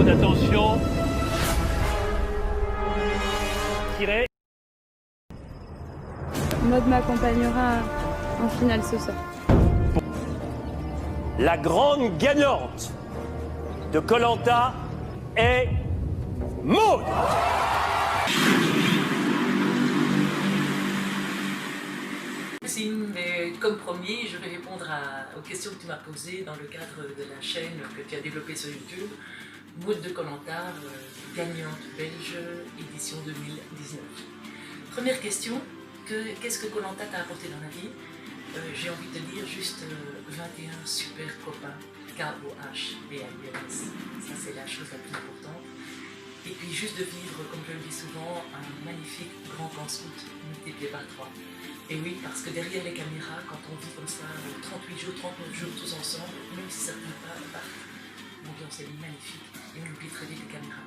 Mode attention. Tirez. Mode m'accompagnera en finale ce soir. La grande gagnante de Koh-Lanta est Maud. Mais comme promis, je vais répondre aux questions que tu m'as posées dans le cadre de la chaîne que tu as développée sur YouTube. Maud de Koh-Lanta, gagnante belge, édition 2019. Première question, qu'est-ce que Koh-Lanta t'a apporté dans la vie? J'ai envie de te dire juste 21 super copains, K-O-H-B-A-I-N-S. Ça c'est la chose la plus importante. Et puis juste de vivre, comme je le dis souvent, un magnifique grand camp scout multiplié par 3. Et oui, parce que derrière les caméras, quand on vit comme ça, 38 jours, 39 jours tous ensemble, même si ça ne peut pas, l'ambiance est magnifique et on oublie très vite les caméras.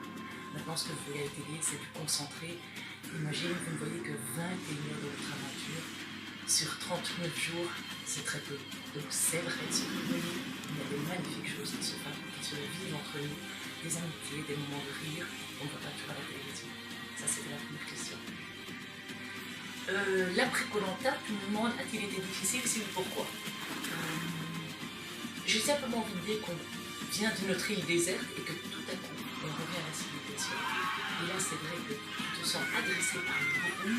Maintenant, ce que vous voyez à la télé, c'est du concentré. Imagine, vous ne voyez que 21 heures de votre aventure. Sur 39 jours, c'est très peu. Donc c'est vrai, ce que vous voyez, il y a des magnifiques choses qui se vivent entre nous, des amitiés, des moments de rire, on ne voit pas toujours à la télévision. Ça, c'était la première question. L'après Koh-Lanta, tu me demandes, a-t-il été difficile? Si oui, pourquoi? J'ai simplement envie de dire qu'on vient d'une autre île déserte et que tout à coup, on revient à la civilisation. Et là, c'est vrai que tu te sens adressé par le bruit,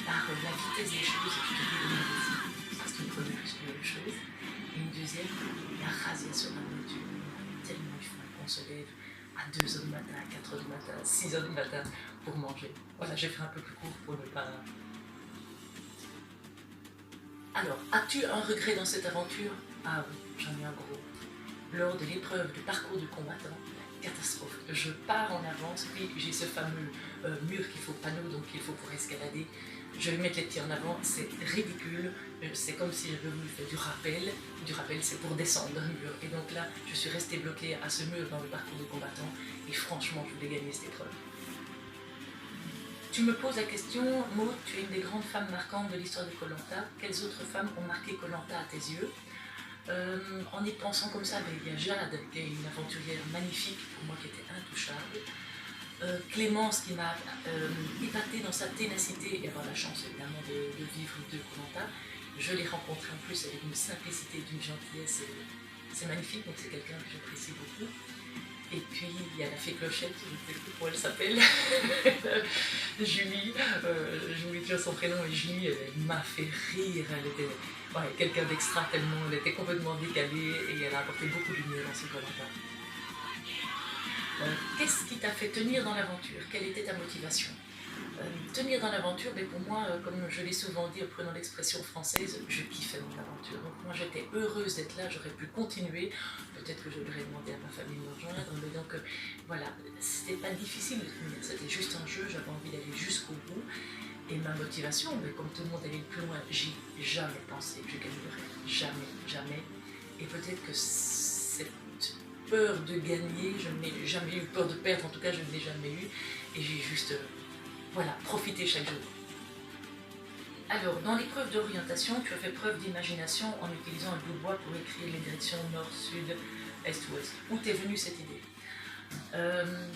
par la vitesse des choses et tu te dis de ici. Ça, c'est une première chose. Et une deuxième, la razzia sur la nourriture. Tellement il faut qu'on se lève à 2 h du matin, à 4 h du matin, à 6 h du matin pour manger. Voilà, j'ai fait un peu plus court pour ne pas... Alors, as-tu un regret dans cette aventure? Ah oui, j'en ai un gros. Lors de l'épreuve du parcours du combattant, catastrophe. Je pars en avance, puis j'ai ce fameux mur qu'il faut, panneau, donc il faut pour escalader. Je vais mettre les pieds en avant, c'est ridicule. C'est comme si j'avais voulu faire du rappel. Du rappel, c'est pour descendre un mur. Et donc là, je suis restée bloquée à ce mur dans le parcours du combattant. Et franchement, je voulais gagner cette épreuve. Tu me poses la question, Maud, tu es une des grandes femmes marquantes de l'histoire de Koh-Lanta. Quelles autres femmes ont marqué Koh-Lanta à tes yeux? En y pensant comme ça, il y a Jade, qui est une aventurière magnifique, pour moi qui était intouchable. Clémence, qui m'a épatée dans sa ténacité et avoir la chance évidemment de vivre de Koh-Lanta. Je l'ai rencontrée en plus avec une simplicité, d'une gentillesse, c'est magnifique, donc c'est quelqu'un que j'apprécie beaucoup. Et puis il y a la fée Clochette, je ne sais plus comment elle s'appelle, Julie, j'oublie toujours son prénom, et Julie, elle m'a fait rire, elle était quelqu'un d'extra tellement, elle était complètement décalée et elle a apporté beaucoup d'humour dans ce Koh-Lanta. Qu'est-ce qui t'a fait tenir dans l'aventure? Quelle était ta motivation? Tenir dans l'aventure, mais pour moi, comme je l'ai souvent dit en prenant l'expression française, je kiffais mon aventure. Donc moi j'étais heureuse d'être là, j'aurais pu continuer. Peut-être que je l'aurais demandé à ma famille de me rejoindre, mais donc voilà, c'était pas difficile de tenir, c'était juste un jeu, j'avais envie d'aller jusqu'au bout. Et ma motivation, mais comme tout le monde allait plus loin, j'y ai jamais pensé que je gagnerais. Jamais, jamais. Et peut-être que cette peur de gagner, je n'ai jamais eu peur de perdre, en tout cas je ne l'ai jamais eu. Et j'ai juste... voilà, profiter chaque jour. Alors, dans l'épreuve d'orientation, tu as fait preuve d'imagination en utilisant un bout de bois pour écrire les directions nord, sud, est, ouest. Où t'es venue cette idée?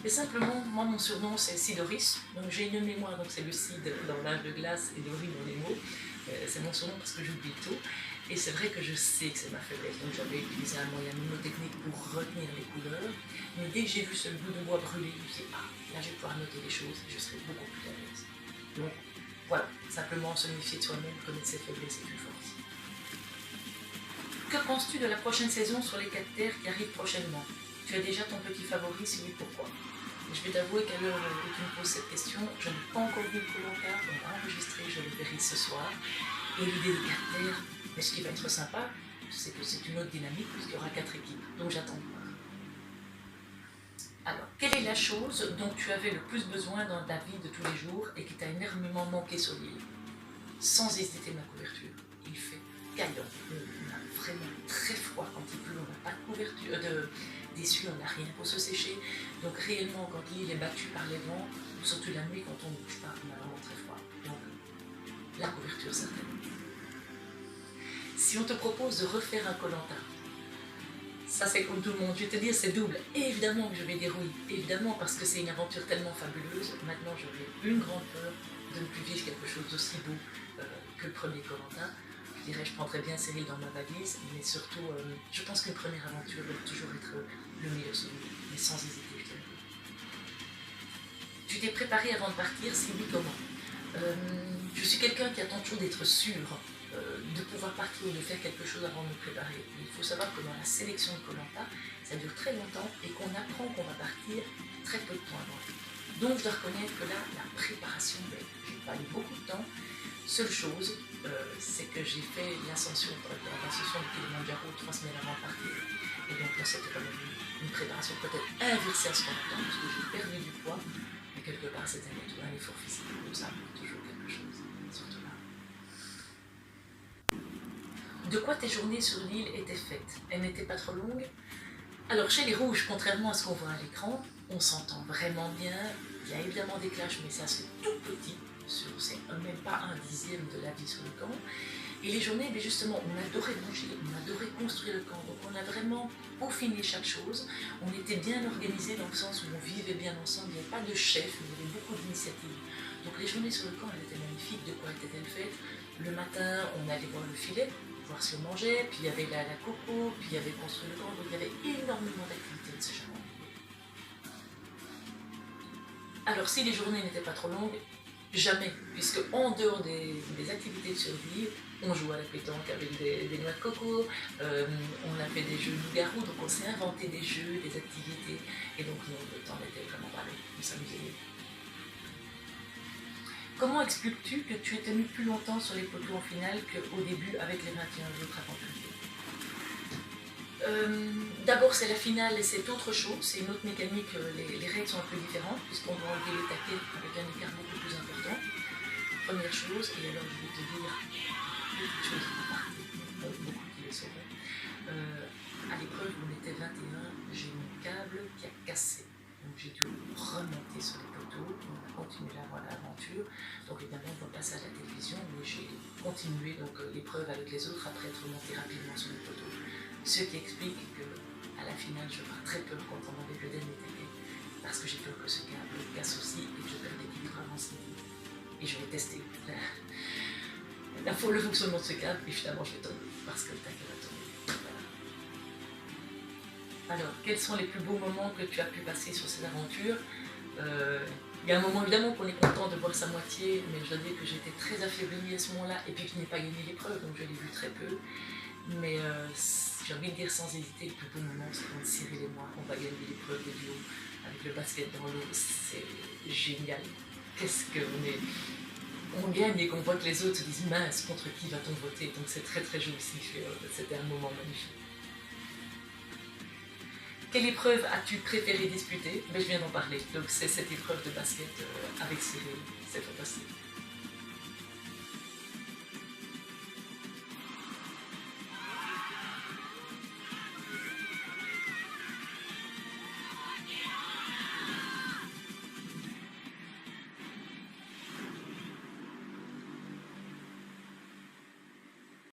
Mais simplement, moi mon surnom c'est Sidoris, donc j'ai une mémoire, donc c'est le Cid dans l'âge de glace et Doris dans les mots. C'est mon surnom parce que j'oublie tout. Et c'est vrai que je sais que c'est ma faiblesse, donc j'avais utilisé un moyen mnémotechnique pour retenir les couleurs. Mais dès que j'ai vu ce bout de bois brûler, je me suis dit, ah, là je vais pouvoir noter les choses et je serai beaucoup plus à l'aise. Donc voilà, simplement se méfier de soi-même, connaître ses faiblesses et une force. Que penses-tu de la prochaine saison sur les 4 terres qui arrive prochainement? Tu as déjà ton petit favori, si oui, pourquoi? Je vais t'avouer qu'à l'heure où tu me poses cette question, je n'ai pas encore vu Koh-Lanta, on va enregistrer, je le verrai ce soir. Et l'idée des 4 terres, mais ce qui va être sympa, c'est que c'est une autre dynamique puisqu'il y aura 4 équipes, donc j'attends de voir. Alors, quelle est la chose dont tu avais le plus besoin dans ta vie de tous les jours et qui t'a énormément manqué sur l'île? Sans hésiter, ma couverture. Il fait caillant, on a vraiment très froid quand il pleut, on n'a pas de couverture, d'essuie, on n'a rien pour se sécher. Donc réellement, quand l'île est battue par les vents, surtout la nuit, quand on ne bouge pas, on a vraiment très froid. Donc, la couverture, certainement. Si on te propose de refaire un Koh-Lanta, Ça c'est comme tout le monde, je vais te dire c'est double. Évidemment que je vais dérouiller, évidemment parce que c'est une aventure tellement fabuleuse. Maintenant j'aurais une grande peur de ne plus vivre quelque chose d'aussi beau que le premier Koh-Lanta. Je dirais je prendrais bien Cyril dans ma valise, mais surtout je pense qu'une première aventure doit toujours être le meilleur souvenir, mais sans hésiter je dirais. Tu t'es préparé avant de partir, si oui comment? Je suis quelqu'un qui attend toujours d'être sûr de pouvoir partir ou de faire quelque chose avant de me préparer. Il faut savoir que dans la sélection de Koh-Lanta, ça dure très longtemps et qu'on apprend qu'on va partir très peu de temps avant. Donc je dois reconnaître que là, la préparation, j'ai pas eu beaucoup de temps. Seule chose, c'est que j'ai fait l'ascension du Kilimanjaro 3 semaines avant de partir. Et donc là, c'était quand même une préparation peut-être inversée à ce qu'on attend, parce que j'ai perdu du poids, mais quelque part, c'était un effort physique. Donc ça apporte toujours quelque chose, surtout là. De quoi tes journées sur l'île étaient faites? Elles n'étaient pas trop longues? Alors chez les rouges, contrairement à ce qu'on voit à l'écran, on s'entend vraiment bien. Il y a évidemment des clashs, mais ça c'est tout petit. C'est même pas un dixième de la vie sur le camp. Et les journées, mais justement, on adorait manger, on adorait construire le camp. Donc on a vraiment peaufiné chaque chose. On était bien organisé dans le sens où on vivait bien ensemble. Il n'y avait pas de chef, mais il y avait beaucoup d'initiatives. Donc les journées sur le camp, elles étaient magnifiques. De quoi étaient-elles faites? Le matin, on allait voir le filet, voir si on mangeait, puis il y avait la coco, puis il y avait construire le camp. Donc il y avait énormément d'activités de ce genre. Alors si les journées n'étaient pas trop longues, jamais, puisque en dehors des activités de survie, on joue à la pétanque avec des noix de coco, on a fait des jeux loup-garou, donc on s'est inventé des jeux, des activités, et donc non, le temps n'était vraiment pas long, on s'amusait. Comment expliques-tu que tu es tenu plus longtemps sur les poteaux en finale qu'au début avec les 21 autres aventuriers? D'abord c'est la finale et c'est autre chose, c'est une autre mécanique, les règles sont un peu différentes puisqu'on doit enlever les taquets avec un écart beaucoup plus important. Première chose, et alors je vais te dire quelque chose à part, beaucoup qui le sauront. À l'épreuve où on était 21, j'ai mon câble qui a cassé. Donc j'ai dû remonter sur les poteaux, on a continué l'aventure. Donc évidemment on va passer à la télévision, mais j'ai continué l'épreuve avec les autres après être remonté rapidement sur les poteaux. Ce qui explique qu'à la finale, je pars très peur quand on enlève le dernier taquet, parce que j'ai peur que ce câble casse aussi et que je perde l'équilibre avant ce niveau. Et je vais tester le fonctionnement de ce câble, et finalement je vais tomber, parce que le taquet va tomber. Voilà. Alors, quels sont les plus beaux moments que tu as pu passer sur cette aventure? Il y a un moment évidemment qu'on est content de voir sa moitié, mais je dois dire que j'étais très affaiblie à ce moment-là, et puis que je n'ai pas gagné l'épreuve, donc je l'ai vu très peu. Mais j'ai envie de dire sans hésiter, le plus beau moment, c'est quand Cyril et moi, on va gagner l'épreuve des duos avec le basket dans l'eau. C'est génial. Qu'est-ce qu'on est... On gagne et qu'on voit que les autres se disent mince, contre qui va-t-on voter? Donc c'est très très jouissif. C'était un moment magnifique. Quelle épreuve as-tu préféré disputer? Je viens d'en parler. Donc c'est cette épreuve de basket avec Cyril. C'est fantastique.